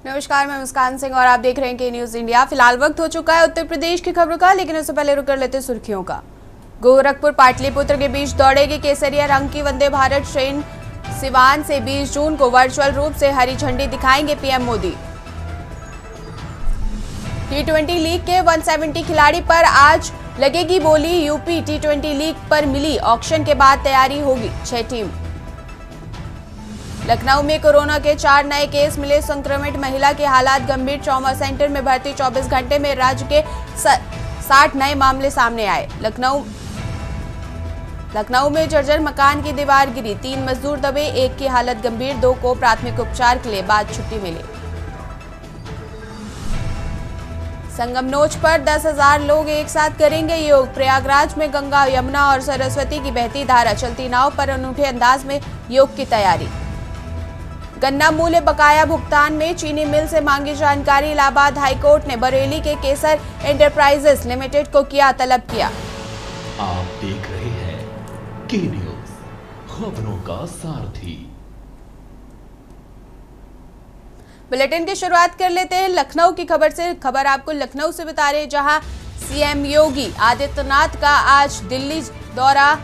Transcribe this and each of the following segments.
नमस्कार, मैं मुस्कान सिंह और आप देख रहे हैं के न्यूज इंडिया। फिलहाल वक्त हो चुका है उत्तर प्रदेश की खबरों का, लेकिन उससे पहले रुक कर लेते सुर्खियों का। गोरखपुर पाटलिपुत्र के बीच दौड़ेगी केसरिया रंग की वंदे भारत ट्रेन। सिवान से 20 जून को वर्चुअल रूप से हरी झंडी दिखाएंगे पीएम मोदी। टी20 लीग के 170 खिलाड़ी पर आज लगेगी बोली। यूपी टी20 लीग पर मिली ऑक्शन के बाद तैयारी होगी 6 टीम। लखनऊ में कोरोना के 4 नए केस मिले। संक्रमित महिला के हालात गंभीर। ट्रॉमा सेंटर में भर्ती 24 घंटे में राज्य के 60 नए मामले सामने आए। लखनऊ में जर्जर मकान की दीवार गिरी। 3 मजदूर दबे, 1 की हालत गंभीर, 2 को प्राथमिक उपचार के लिए बाद छुट्टी मिली। संगमनोच पर 10,000 लोग एक साथ करेंगे योग। प्रयागराज में गंगा, यमुना और सरस्वती की बहती धारा। चलती नाव पर अनूठे अंदाज में योग की तैयारी। गन्ना मूल्य बकाया भुगतान में चीनी मिल से मांगी जानकारी। इलाहाबाद हाईकोर्ट ने बरेली के केसर एंटरप्राइजेस लिमिटेड को किया तलब किया। आप देख रहे हैं के न्यूज, खबरों का सारथी। बुलेटिन की शुरुआत कर लेते हैं लखनऊ की खबर से। खबर आपको लखनऊ से बता रहे हैं, जहां सीएम योगी आदित्यनाथ का आज दिल्ली दौरा।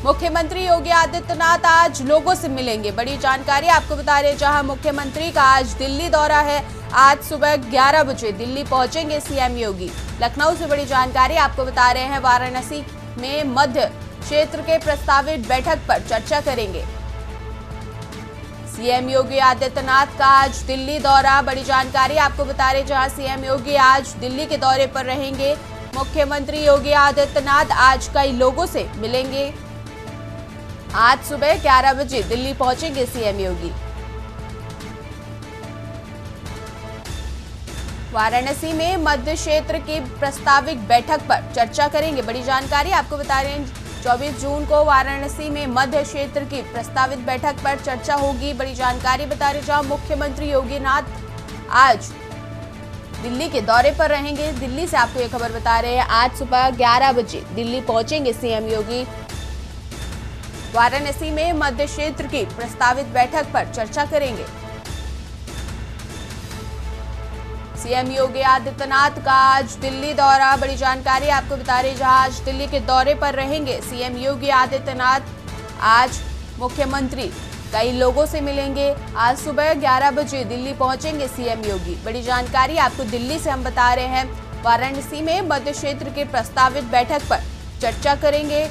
मुख्यमंत्री योगी आदित्यनाथ आज लोगों से मिलेंगे। बड़ी जानकारी आपको बता रहे हैं, जहां मुख्यमंत्री का आज दिल्ली दौरा है। आज सुबह 11 बजे दिल्ली पहुंचेंगे सीएम योगी। लखनऊ से बड़ी जानकारी आपको बता रहे हैं, वाराणसी में मध्य क्षेत्र के प्रस्तावित बैठक पर चर्चा करेंगे। सीएम योगी आदित्यनाथ का आज दिल्ली दौरा। बड़ी जानकारी आपको बता रहे हैं, जहां सीएम योगी आज दिल्ली के दौरे पर रहेंगे। मुख्यमंत्री योगी आदित्यनाथ आज कई लोगों से मिलेंगे। आज सुबह 11 बजे दिल्ली पहुंचेंगे सीएम योगी। वाराणसी में मध्य क्षेत्र की प्रस्तावित बैठक पर चर्चा करेंगे। बड़ी जानकारी आपको बता रहे हैं, 24 जून को वाराणसी में मध्य क्षेत्र की प्रस्तावित बैठक पर चर्चा होगी। बड़ी जानकारी बता रहे, जहां मुख्यमंत्री योगी नाथ आज दिल्ली के दौरे पर रहेंगे। दिल्ली से आपको यह खबर बता रहे हैं, आज सुबह 11 बजे दिल्ली पहुंचेंगे सीएम योगी। वाराणसी में मध्य क्षेत्र की प्रस्तावित बैठक पर चर्चा करेंगे। सीएम योगी आदित्यनाथ का आज दिल्ली दौरा। बड़ी जानकारी आपको बता रहे, जहां आज दिल्ली के दौरे पर रहेंगे सीएम योगी आदित्यनाथ। आज मुख्यमंत्री कई लोगों से मिलेंगे। आज सुबह 11 बजे दिल्ली पहुंचेंगे सीएम योगी। बड़ी जानकारी आपको दिल्ली से हम बता रहे हैं, वाराणसी में मध्य क्षेत्र की प्रस्तावित बैठक पर चर्चा करेंगे।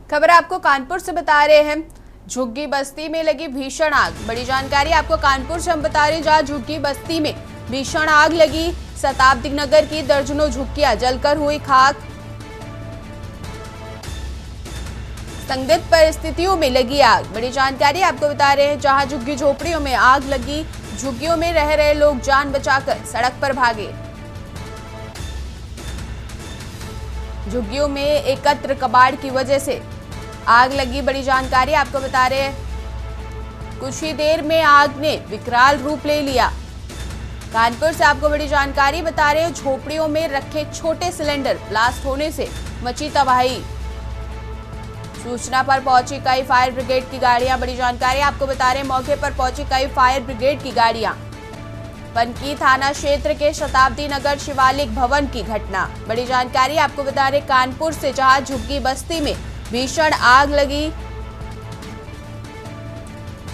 खबर आपको कानपुर से बता रहे हैं, झुग्गी बस्ती में लगी भीषण आग। बड़ी जानकारी आपको कानपुर से हम बता रहे हैं, जहां झुग्गी बस्ती में भीषण आग लगी। शताब्दी नगर की दर्जनों झुग्गियां जलकर हुई खाक। संदिग्ध परिस्थितियों में लगी आग। बड़ी जानकारी आपको बता रहे हैं, जहां झुग्गी झोपड़ियों में आग लगी। झुग्गियों में रह रहे लोग जान बचाकर सड़क पर भागे। झुग्गियों में एकत्र कबाड़ की वजह से आग लगी। बड़ी जानकारी आपको बता रहे हैं, कुछ ही देर में आग ने विकराल रूप ले लिया। कानपुर से आपको बड़ी जानकारी बता रहे हैं, झोपड़ियों में रखे छोटे सिलेंडर ब्लास्ट होने से मची तबाही। सूचना पर पहुंची कई फायर ब्रिगेड की गाड़ियां। बड़ी जानकारी आपको बता रहे हैं, मौके पर पहुंची कई फायर ब्रिगेड की गाड़ियां। पनकी थाना क्षेत्र के शताब्दी नगर शिवालिक भवन की घटना। बड़ी जानकारी आपको बता रहे, कानपुर से, जहां झुग्गी बस्ती में भीषण आग लगी।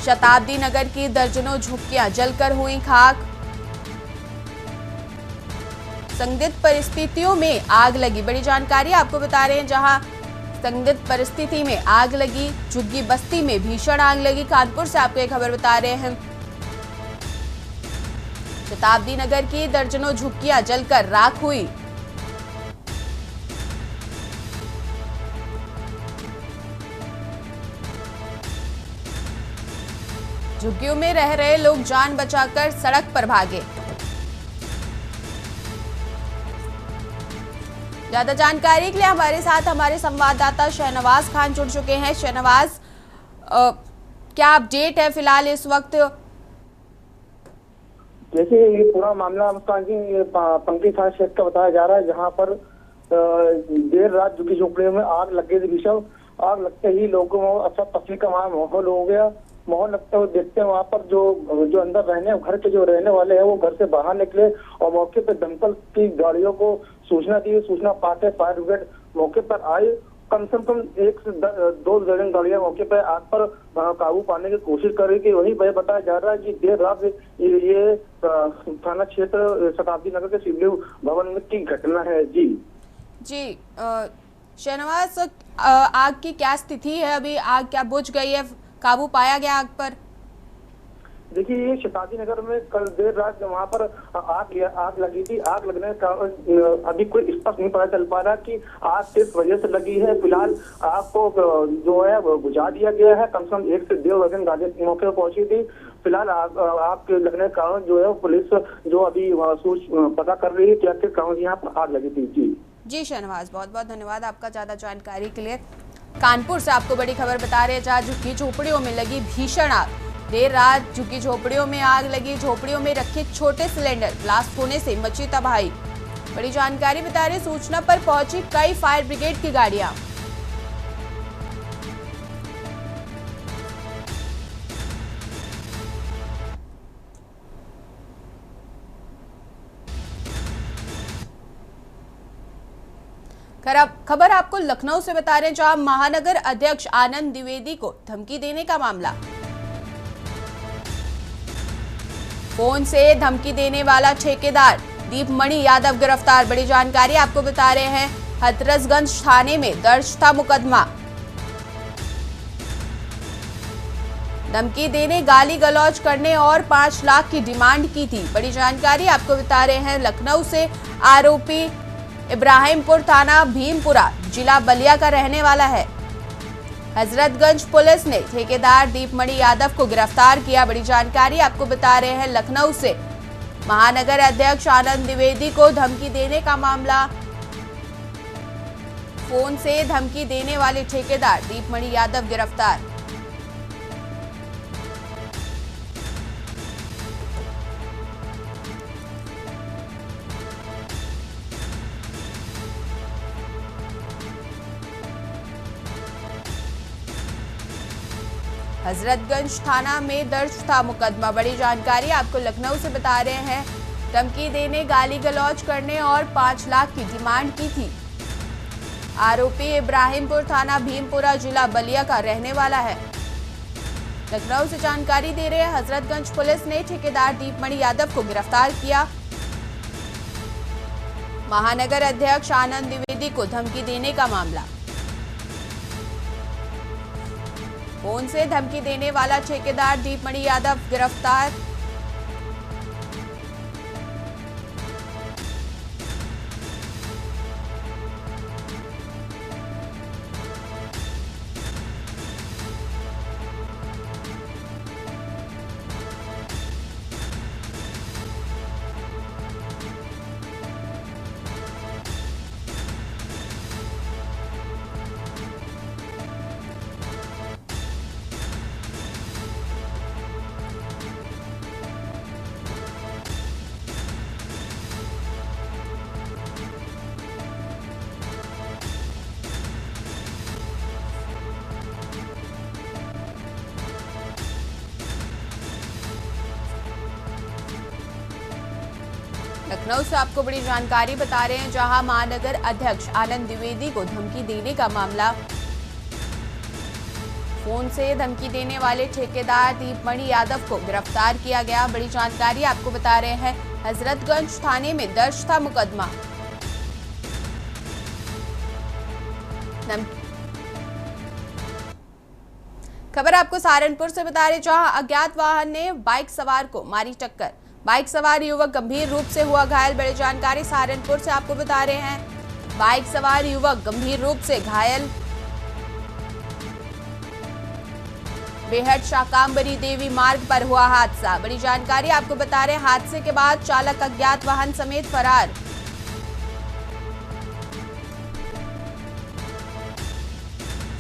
शताब्दी नगर की दर्जनों झुग्गियां जलकर हुई खाक। संदिग्ध परिस्थितियों में आग लगी। बड़ी जानकारी आपको बता रहे हैं, जहां संदिग्ध परिस्थिति में आग लगी, झुग्गी बस्ती में भीषण आग लगी। कानपुर से आपको एक खबर बता रहे हैं, शताब्दी नगर की दर्जनों झुग्गियां जलकर राख हुई। झुग्गियों में रह रहे लोग जान बचाकर सड़क पर भागे। ज्यादा जानकारी के लिए हमारे साथ हमारे संवाददाता शहनवाज खान जुड़ चुके हैं। शहनवाज, क्या अपडेट है फिलहाल इस वक्त? जैसे ये पूरा मामला मुस्कान जी पंक्ति थाना क्षेत्र का बताया जा रहा है, जहां पर देर रात झुग्गी झोपड़ियों में आग लग गई थी। भीषण आग लगते ही लोगों को अफरा तफरी का वहाँ माहौल हो गया। माहौल लगते हुए देखते हैं वहाँ पर जो अंदर घर के जो रहने वाले हैं वो घर से बाहर निकले और मौके पर दमकल की गाड़ियों को सूचना दी। सूचना पाते फायर ब्रिगेड मौके पर आई। कम से कम 1 से 2 दर्जन गाड़ियां मौके पर आग पर काबू पाने की कोशिश कर रही थी। वहीं वह बताया जा रहा है कि देर रात ये थाना क्षेत्र शताब्दी नगर के शिवलिंग भवन की घटना है। जी शहनवाज, आग की क्या स्थिति है अभी? आग क्या बुझ गई है? काबू पाया गया आग पर? देखिए, ये शताब्दी नगर में कल देर रात वहाँ पर आग लगी थी। आग लगने का अभी कोई स्पष्ट नहीं पता चल पा रहा कि आग किस वजह से लगी है। फिलहाल आग को जो है वो बुझा दिया गया है। कम से कम 1 से 1.5 दर्जन गाड़ियां मौके पर पहुंची थी। फिलहाल आग के लगने के कारण जो है पुलिस जो अभी पता कर रही है कि आखिर कारण यहाँ पर आग लगी थी। जी शहनवाज, बहुत बहुत धन्यवाद आपका ज्यादा जानकारी के लिए। कानपुर से आपको बड़ी खबर बता रहे हैं, जहाँ झुग्गी झोपड़ियों में लगी भीषण आग। देर रात झुग्गी झोपड़ियों में आग लगी। झोपड़ियों में रखे छोटे सिलेंडर ब्लास्ट होने से मची तबाही। बड़ी जानकारी बता रहे, सूचना पर पहुंची कई फायर ब्रिगेड की गाड़ियां। खबर आपको लखनऊ से बता रहे हैं, जहां महानगर अध्यक्ष आनंद द्विवेदी को धमकी देने का मामला। फोन से धमकी देने वाला ठेकेदार दीपमणि यादव गिरफ्तार। बड़ी जानकारी आपको बता रहे हैं, हथरसगंज थाने में दर्ज था मुकदमा। धमकी देने, गाली गलौज करने और 5 लाख की डिमांड की थी। बड़ी जानकारी आपको बता रहे हैं, लखनऊ से आरोपी इब्राहिमपुर थाना भीमपुरा जिला बलिया का रहने वाला है। हजरतगंज पुलिस ने ठेकेदार दीपमणि यादव को गिरफ्तार किया। बड़ी जानकारी आपको बता रहे हैं, लखनऊ से महानगर अध्यक्ष आनंद द्विवेदी को धमकी देने का मामला। फोन से धमकी देने वाले ठेकेदार दीपमणि यादव गिरफ्तार। हजरतगंज थाना में दर्ज था मुकदमा। बड़ी जानकारी आपको लखनऊ से बता रहे हैं, धमकी देने, गाली गलौज करने और 5 लाख की डिमांड की थी। आरोपी इब्राहिमपुर थाना भीमपुरा जिला बलिया का रहने वाला है। लखनऊ से जानकारी दे रहे हैं, हजरतगंज पुलिस ने ठेकेदार दीपमणि यादव को गिरफ्तार किया। महानगर अध्यक्ष आनंद द्विवेदी को धमकी देने का मामला। फोन से धमकी देने वाला ठेकेदार दीपमणि यादव गिरफ्तार। लखनऊ से आपको बड़ी जानकारी बता रहे हैं, जहां महानगर अध्यक्ष आनंद द्विवेदी को धमकी देने का मामला। फोन से धमकी देने वाले ठेकेदार दीपमणि यादव को गिरफ्तार किया गया। बड़ी जानकारी आपको बता रहे हैं, हजरतगंज थाने में दर्ज था मुकदमा। खबर आपको सहारनपुर से बता रहे, जहां अज्ञात वाहन ने बाइक सवार को मारी टक्कर। बाइक सवार युवक गंभीर रूप से हुआ घायल। बड़ी जानकारी सहारनपुर से आपको बता रहे हैं, बाइक सवार युवक गंभीर रूप से घायल। बेहट शाकांबरी देवी मार्ग पर हुआ हादसा। बड़ी जानकारी आपको बता रहे हैं, हादसे के बाद चालक अज्ञात वाहन समेत फरार।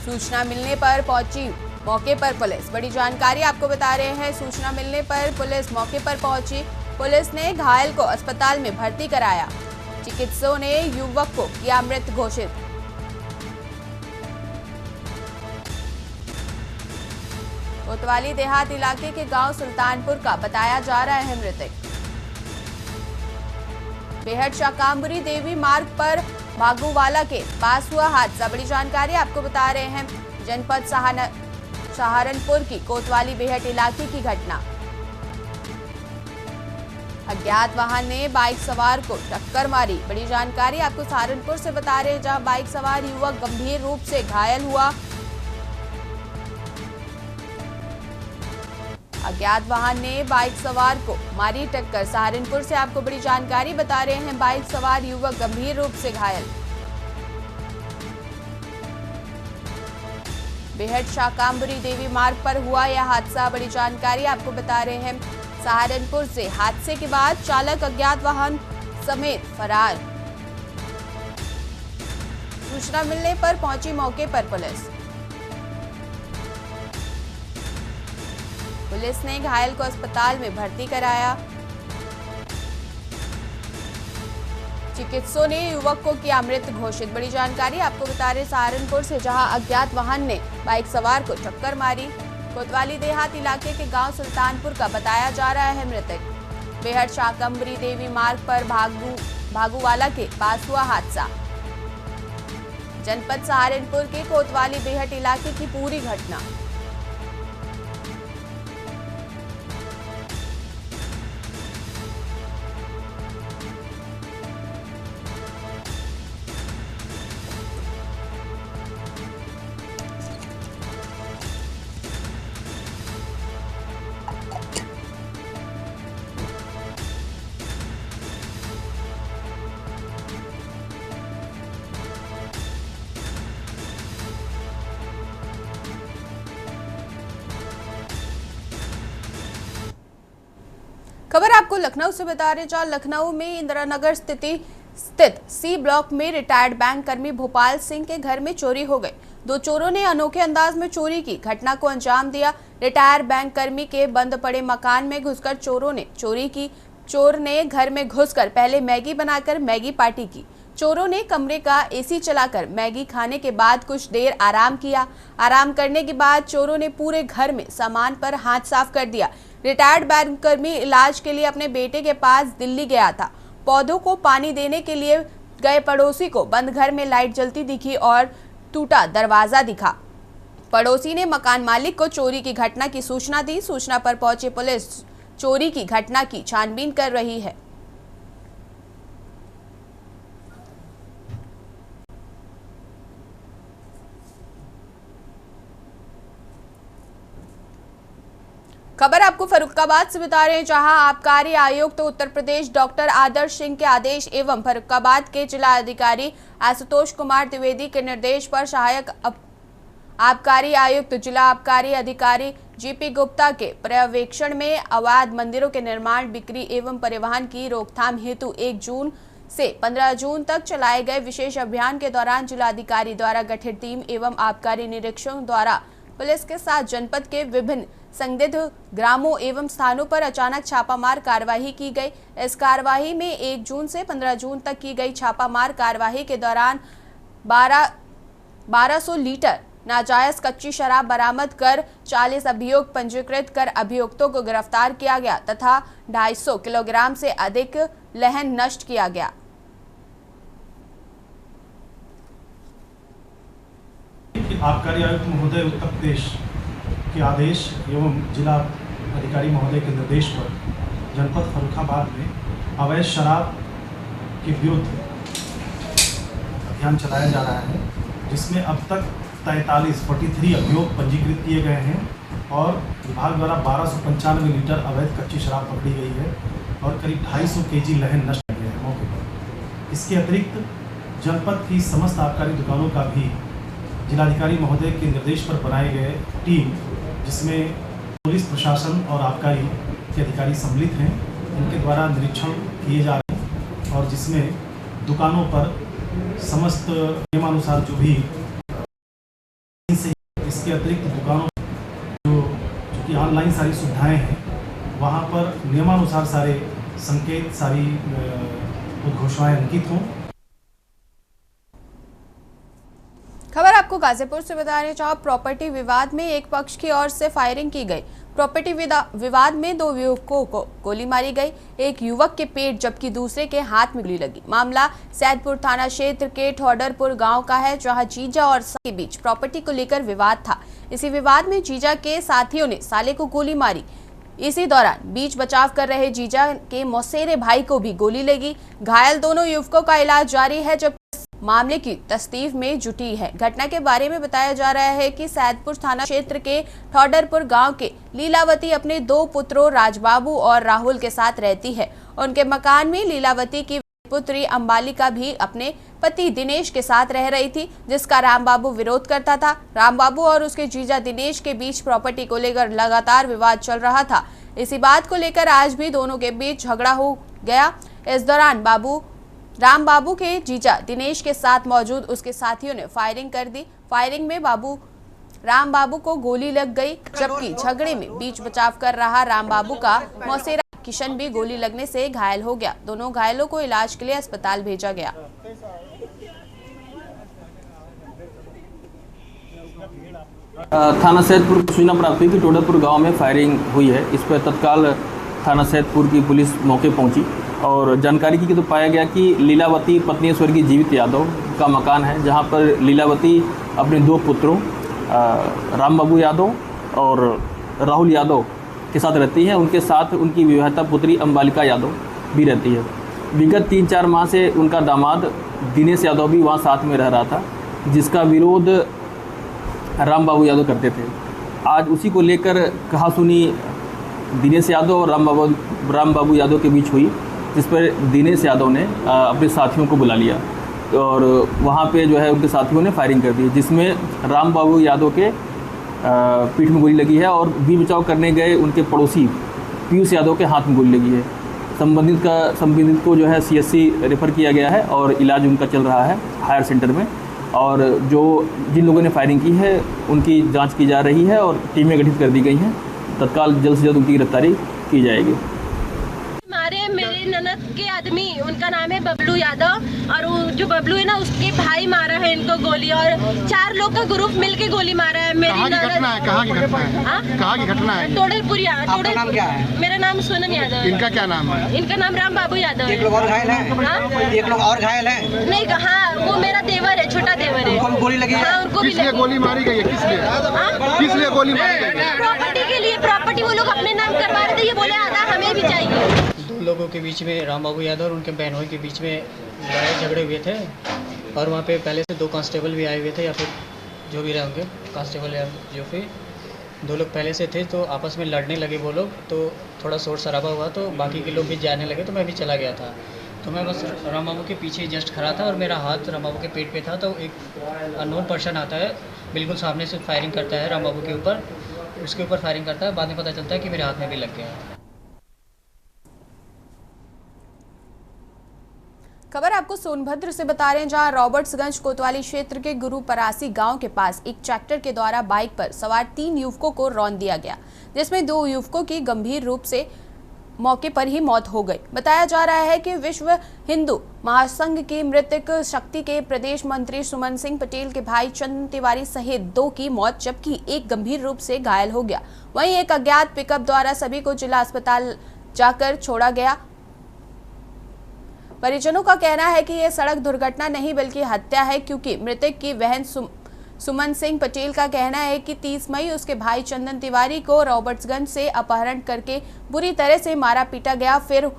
सूचना मिलने पर पहुंची मौके पर पुलिस। बड़ी जानकारी आपको बता रहे हैं, सूचना मिलने पर पुलिस मौके पर पहुंची। पुलिस ने घायल को अस्पताल में भर्ती कराया। चिकित्सकों ने युवक को किया मृत घोषित। कोतवाली देहात इलाके के गांव सुल्तानपुर का बताया जा रहा है मृतक। बेहट शाकांबरी देवी मार्ग पर भागूवाला के पास हुआ हादसा। बड़ी जानकारी आपको बता रहे हैं, जनपद सहारनपुर की कोतवाली बेहट इलाके की घटना। अज्ञात वाहन ने बाइक सवार को टक्कर मारी। बड़ी जानकारी आपको सहारनपुर से बता रहे हैं, जहां बाइक सवार युवक गंभीर रूप से घायल हुआ। अज्ञात वाहन ने बाइक सवार को मारी टक्कर। सहारनपुर से आपको बड़ी जानकारी बता रहे हैं, बाइक सवार युवक गंभीर रूप से घायल। बेहट शाकांबरी देवी मार्ग पर हुआ यह हादसा। बड़ी जानकारी आपको बता रहे हैं, सहारनपुर से हादसे के बाद चालक अज्ञात वाहन समेत फरार। सूचना मिलने पर पहुंची मौके पर पुलिस। पुलिस ने घायल को अस्पताल में भर्ती कराया। चिकित्सकों ने युवक को किया मृत घोषित। बड़ी जानकारी आपको बता रहे सहारनपुर से, जहां अज्ञात वाहन ने बाइक सवार को टक्कर मारी। कोतवाली देहात इलाके के गांव सुल्तानपुर का बताया जा रहा है मृतक। बेहट शाकंबरी देवी मार्ग पर भागूवाला के पास हुआ हादसा। जनपद सहारनपुर के कोतवाली बेहट इलाके की पूरी घटना। खबर आपको लखनऊ से बता रहे, जहां लखनऊ में इंदिरा नगर स्थित सी ब्लॉक में रिटायर्ड बैंक कर्मी भोपाल सिंह के घर में चोरी हो गई। दो चोरों ने अनोखे अंदाज में चोरी की घटना को अंजाम दिया। रिटायर्ड बैंक कर्मी के बंद पड़े मकान में घुसकर चोरों ने चोरी की। चोर ने घर में घुसकर पहले मैगी बनाकर मैगी पार्टी की। चोरों ने कमरे का एसी चलाकर मैगी खाने के बाद कुछ देर आराम किया। आराम करने के बाद चोरों ने पूरे घर में सामान पर हाथ साफ कर दिया। रिटायर्ड बैंक कर्मी इलाज के लिए अपने बेटे के पास दिल्ली गया था। पौधों को पानी देने के लिए गए पड़ोसी को बंद घर में लाइट जलती दिखी और टूटा दरवाजा दिखा। पड़ोसी ने मकान मालिक को चोरी की घटना की सूचना दी। सूचना पर पहुंची पुलिस चोरी की घटना की छानबीन कर रही है। खबर आपको फर्रुखाबाद से बता रहे हैं, जहां आबकारी आयुक्त तो उत्तर प्रदेश डॉक्टर आदर्श सिंह के आदेश एवं फर्रुखाबाद के जिला अधिकारी आशुतोष कुमार द्विवेदी के निर्देश पर सहायक आबकारी आयुक्त जिला आबकारी अधिकारी जीपी गुप्ता के पर्यवेक्षण में अवैध मंदिरों के निर्माण, बिक्री एवं परिवहन की रोकथाम हेतु 1 जून से 15 जून तक चलाए गए विशेष अभियान के दौरान जिलाधिकारी द्वारा गठित टीम एवं आबकारी निरीक्षकों द्वारा पुलिस के साथ जनपद के विभिन्न संदिग्ध ग्रामों एवं स्थानों पर अचानक छापामार कार्रवाई की गई। इस कार्रवाई में 1 जून से 15 जून तक की गई छापामार कार्रवाई के दौरान 1200 लीटर नाजायज कच्ची शराब बरामद कर 40 अभियोग पंजीकृत कर अभियुक्तों को गिरफ्तार किया गया तथा 250 किलोग्राम से अधिक लहन नष्ट किया गया। आबकारी आयुक्त महोदय उत्तर प्रदेश के आदेश एवं जिला अधिकारी महोदय के निर्देश पर जनपद फर्रुखाबाद में अवैध शराब के विरुद्ध अभियान चलाया जा रहा है, जिसमें अब तक 43 अभियोग पंजीकृत किए गए हैं और विभाग द्वारा 1295 लीटर अवैध कच्ची शराब पकड़ी गई है और करीब 250 केजी लहन नष्ट किए हैं मौके पर। इसके अतिरिक्त जनपद की समस्त आबकारी दुकानों का भी जिलाधिकारी महोदय के निर्देश पर बनाए गए टीम, जिसमें पुलिस प्रशासन और आबकारी के अधिकारी सम्मिलित हैं, उनके द्वारा निरीक्षण किए जा रहे हैं और जिसमें दुकानों पर समस्त नियमानुसार जो भी इसके अतिरिक्त दुकानों जो कि ऑनलाइन सारी सुविधाएं हैं, वहाँ पर नियमानुसार सारे संकेत, सारी उद्घोषणाएं अंकित हों। खबर आपको गाजीपुर से बता रहे हैं, जहां प्रॉपर्टी विवाद में एक पक्ष की ओर से फायरिंग की गई। प्रॉपर्टी विवाद में 2 युवकों को गोली मारी गई, एक युवक के पेट जबकि दूसरे के हाथ में गोली लगी। मामला सैदपुर थाना क्षेत्र के ठोडरपुर गांव का है, जहां जीजा और साले के बीच प्रॉपर्टी को लेकर विवाद था। इसी विवाद में जीजा के साथियों ने साले को गोली मारी। इसी दौरान बीच बचाव कर रहे जीजा के मौसेरे भाई को भी गोली लगी। घायल दोनों युवकों का इलाज जारी है, जब मामले की तस्दीफ में जुटी है। घटना के बारे में बताया जा रहा है कि सैदपुर थाना क्षेत्र के ठोडरपुर गांव के लीलावती अपने 2 पुत्रों राजबाबू और राहुल के साथ रहती है। उनके मकान में लीलावती की पुत्री अंबालिका भी अपने पति दिनेश के साथ रह रही थी, जिसका रामबाबू विरोध करता था। रामबाबू और उसके जीजा दिनेश के बीच प्रॉपर्टी को लेकर लगातार विवाद चल रहा था। इसी बात को लेकर आज भी दोनों के बीच झगड़ा हो गया। इस दौरान रामबाबू के जीजा दिनेश के साथ मौजूद उसके साथियों ने फायरिंग कर दी। फायरिंग में रामबाबू को गोली लग गई, जबकि झगड़े में बीच बचाव कर रहा रामबाबू का मौसेरा किशन भी गोली लगने से घायल हो गया। दोनों घायलों को इलाज के लिए अस्पताल भेजा गया। थाना सैदपुर को सूचना प्राप्त हुई कि टोडरपुर गांव में फायरिंग हुई है। इस पर तत्काल थाना सैदपुर की पुलिस मौके पहुंची और जानकारी की तो पाया गया कि लीलावती पत्नी स्वर्गीय जीवित यादव का मकान है, जहां पर लीलावती अपने 2 पुत्रों रामबाबू यादव और राहुल यादव के साथ रहती है। उनके साथ उनकी विवाहिता पुत्री अंबालिका यादव भी रहती है। विगत 3-4 माह से उनका दामाद दिनेश यादव भी वहाँ साथ में रह रहा था, जिसका विरोध रामबाबू यादव करते थे। आज उसी को लेकर कहासुनी दिनेश यादव और रामबाबू यादव के बीच हुई, जिस पर दिनेश यादव ने अपने साथियों को बुला लिया और वहाँ पे जो है उनके साथियों ने फायरिंग कर दी, जिसमें रामबाबू यादव के पीठ में गोली लगी है और बीच बचाव करने गए उनके पड़ोसी पीयूष यादव के हाथ में गोली लगी है। संबंधित को जो है CSC रेफ़र किया गया है और इलाज उनका चल रहा है हायर सेंटर में। और जिन लोगों ने फायरिंग की है उनकी जांच की जा रही है और टीमें गठित कर दी गई हैं। तत्काल जल्द से जल्द उनकी गिरफ्तारी की जाएगी। मेरे ननद के आदमी, उनका नाम है बबलू यादव, और वो जो बबलू है ना, उसके भाई मारा है इनको गोली, और 4 लोग का ग्रुप मिलके गोली मारा है। मेरी कहाँ की घटना है? कहाँ की घटना है? कहाँ की घटना है? टोडरपुरिया। आपका नाम क्या है? मेरा नाम सोनम यादव। इनका क्या नाम है? इनका नाम रामबाबू यादव है। 1 लोग और घायल हैं? 1 लोग और घायल हैं? नहीं, हाँ, वो मेरा देवर है, छोटा देवर है। उनको गोली लगी है? हाँ, उनको भी किस लिए गोली मारी गई है? किस लिए गोली मारी गई है? प्रॉपर्टी के लिए। प्रॉपर्टी वो लोग अपने नाम करवा रहे थे, ये बोले आधा हमें भी चाहिए। 2 लोगों के बीच में, रामबाबू यादव और उनके बहनोई के बीच में लड़ाई झगड़े हुए थे और वहाँ पे पहले से 2 कांस्टेबल भी आए हुए थे, या फिर जो भी रहे होंगे कांस्टेबल, या जो फिर 2 लोग पहले से थे। तो आपस में लड़ने लगे वो लोग, तो थोड़ा शोर शराबा हुआ, तो बाकी के लोग भी जाने लगे, तो मैं भी चला गया था। तो मैं बस रामबाबू के पीछे जस्ट खड़ा था और मेरा हाथ रामबाबू के पेट पे था। तो एक अननोन पर्सन आता है, बिल्कुल सामने से फायरिंग करता है रामबाबू के ऊपर, उसके ऊपर फायरिंग करता है। बाद में पता चलता है कि मेरे हाथ में भी लग गया है। खबर आपको सोनभद्र से बता रहे हैं, जहां रॉबर्ट्सगंज कोतवाली क्षेत्र के गुरु परासी गांव के पास एक ट्रैक्टर के द्वारा बाइक पर सवार 3 युवकों को रौंद दिया गया, जिसमें 2 युवकों की गंभीर रूप से मौके पर ही मौत हो गई। बताया जा रहा है कि विश्व हिंदू महासंघ की मृतक शक्ति के प्रदेश मंत्री सुमन सिंह पटेल के भाई चंदन तिवारी सहित 2 की मौत, जबकि एक गंभीर रूप से घायल हो गया। वहीं एक अज्ञात पिकअप द्वारा सभी को जिला अस्पताल जाकर छोड़ा गया। परिजनों का कहना है कि यह सड़क दुर्घटना नहीं बल्कि हत्या है, क्योंकि मृतक की बहन सुमन सिंह पटेल का कहना है कि 30 मई उसके भाई चंदन तिवारी को रॉबर्ट्सगंज से अपहरण करके बुरी तरह से मारा पीटा गया, फिर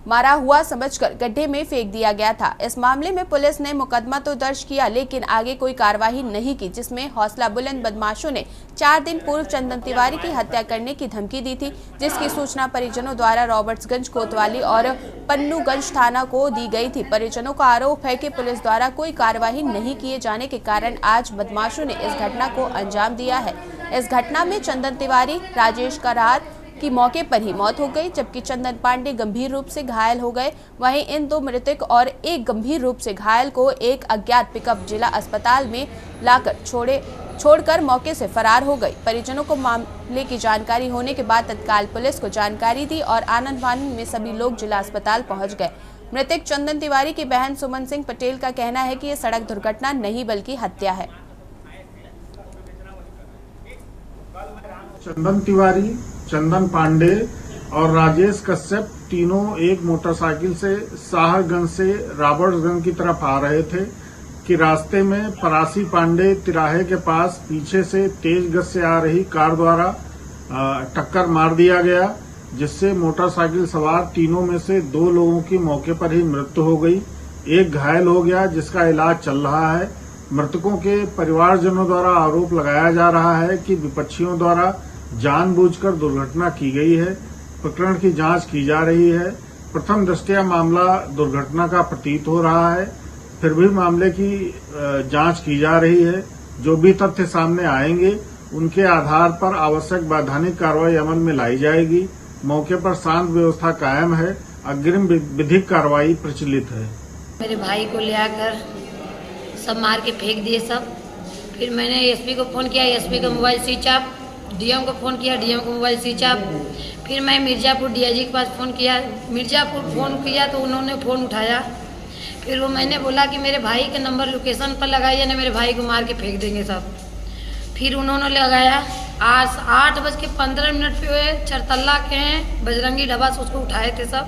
मारा हुआ समझकर गड्ढे में फेंक दिया गया था। इस मामले में पुलिस ने मुकदमा तो दर्ज किया, लेकिन आगे कोई कार्रवाई नहीं की, जिसमें हौसला बुलंद बदमाशों ने 4 दिन पूर्व चंदन तिवारी की हत्या करने की धमकी दी थी, जिसकी सूचना परिजनों द्वारा रॉबर्ट्सगंज कोतवाली और पन्नूगंज थाना को दी गई थी। परिजनों का आरोप है कि पुलिस द्वारा कोई कार्रवाई नहीं किए जाने के कारण आज बदमाशों ने इस घटना को अंजाम दिया है। इस घटना में चंदन तिवारी, राजेश करार की मौके पर ही मौत हो गई, जबकि चंदन पांडे गंभीर रूप से घायल हो गए। वहीं इन 2 मृतक और एक गंभीर रूप से घायल को एक अज्ञात पिकअप जिला अस्पताल में लाकर छोड़कर मौके से फरार हो गई। परिजनों को मामले की जानकारी होने के बाद तत्काल पुलिस को जानकारी दी और आनंद फानन में सभी लोग जिला अस्पताल पहुंच गए। मृतक चंदन तिवारी की बहन सुमन सिंह पटेल का कहना है कि यह सड़क दुर्घटना नहीं बल्कि हत्या है। चंदन तिवारी, चंदन पांडे और राजेश कश्यप तीनों एक मोटरसाइकिल से साहरगंज से रॉबर्ट्सगंज की तरफ आ रहे थे कि रास्ते में परासी पांडे तिराहे के पास पीछे से तेज गति से आ रही कार द्वारा टक्कर मार दिया गया, जिससे मोटरसाइकिल सवार तीनों में से 2 लोगों की मौके पर ही मृत्यु हो गई। एक घायल हो गया जिसका इलाज चल रहा है। मृतकों के परिवारजनों द्वारा आरोप लगाया जा रहा है कि विपक्षियों द्वारा जानबूझकर दुर्घटना की गई है। प्रकरण की जांच की जा रही है। प्रथम दृष्टया मामला दुर्घटना का प्रतीत हो रहा है, फिर भी मामले की जांच की जा रही है। जो भी तथ्य सामने आएंगे उनके आधार पर आवश्यक वैधानिक कार्रवाई अमल में लाई जाएगी। मौके पर शांत व्यवस्था कायम है। अग्रिम विधिक कार्रवाई प्रचलित है। मेरे भाई को ले आकर सब मार के फेंक दिए सब। फिर मैंने एसपी को फोन किया, एसपी का मोबाइल स्विच ऑफ। डीएम को फोन किया, डीएम को मोबाइल स्विच ऑफ। फिर मैं मिर्जापुर डीआईजी के पास फोन किया, मिर्जापुर फोन किया तो उन्होंने फोन उठाया। फिर वो मैंने बोला कि मेरे भाई का नंबर लोकेशन पर लगाइए ना, मेरे भाई को मार के फेंक देंगे सब। फिर उन्होंने लगाया। आज 8:15 पे चरतल्ला के हैं बजरंगी ढाबा से उसको उठाए थे सब।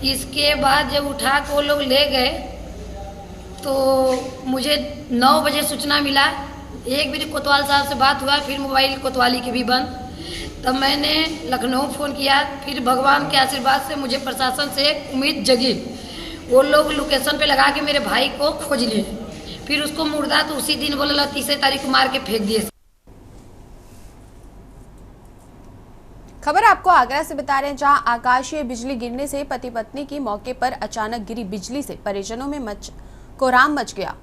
इसके बाद जब उठा के वो लोग ले गए तो मुझे 9 बजे सूचना मिला। एक बार कोतवाल साहब से बात हुआ, फिर मोबाइल कोतवाली की भी बंद। तब मैंने लखनऊ फ़ोन किया। फिर भगवान के आशीर्वाद से मुझे प्रशासन से उम्मीद जगी। वो लोग लोकेशन पे लगा के मेरे भाई को खोज लिए। फिर उसको मुर्दा तो उसी दिन बोला 30 तारीख को मार के फेंक दिए। खबर आपको आगरा से बता रहे हैं, जहां आकाशीय बिजली गिरने से पति पत्नी की मौके पर अचानक गिरी बिजली से परिजनों में कोहराम मच गया।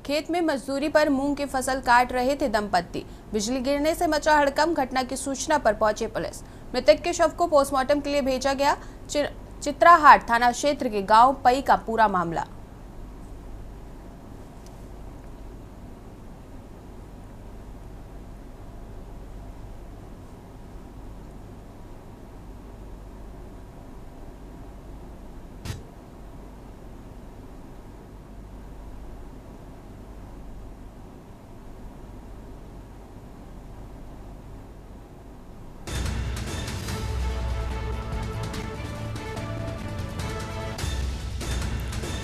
खेत में मजदूरी पर मूंग की फसल काट रहे थे दंपत्ति। बिजली गिरने से मचा हड़कंप। घटना की सूचना पर पहुंची पुलिस। मृतक के शव को पोस्टमार्टम के लिए भेजा गया। चित्राहाट थाना क्षेत्र के गांव पई का पूरा मामला।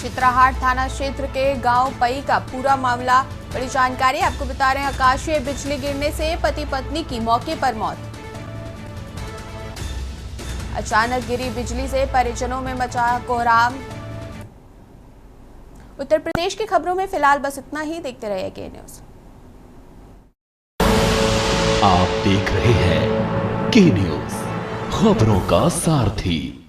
चित्राहाट थाना क्षेत्र के गांव पई का पूरा मामला। बड़ी जानकारी आपको बता रहे हैं, आकाशीय बिजली गिरने से पति पत्नी की मौके पर मौत। अचानक गिरी बिजली से परिजनों में मचा कोहराम। उत्तर प्रदेश की खबरों में फिलहाल बस इतना ही। देखते रहिए के न्यूज। आप देख रहे हैं के न्यूज, खबरों का सारथी।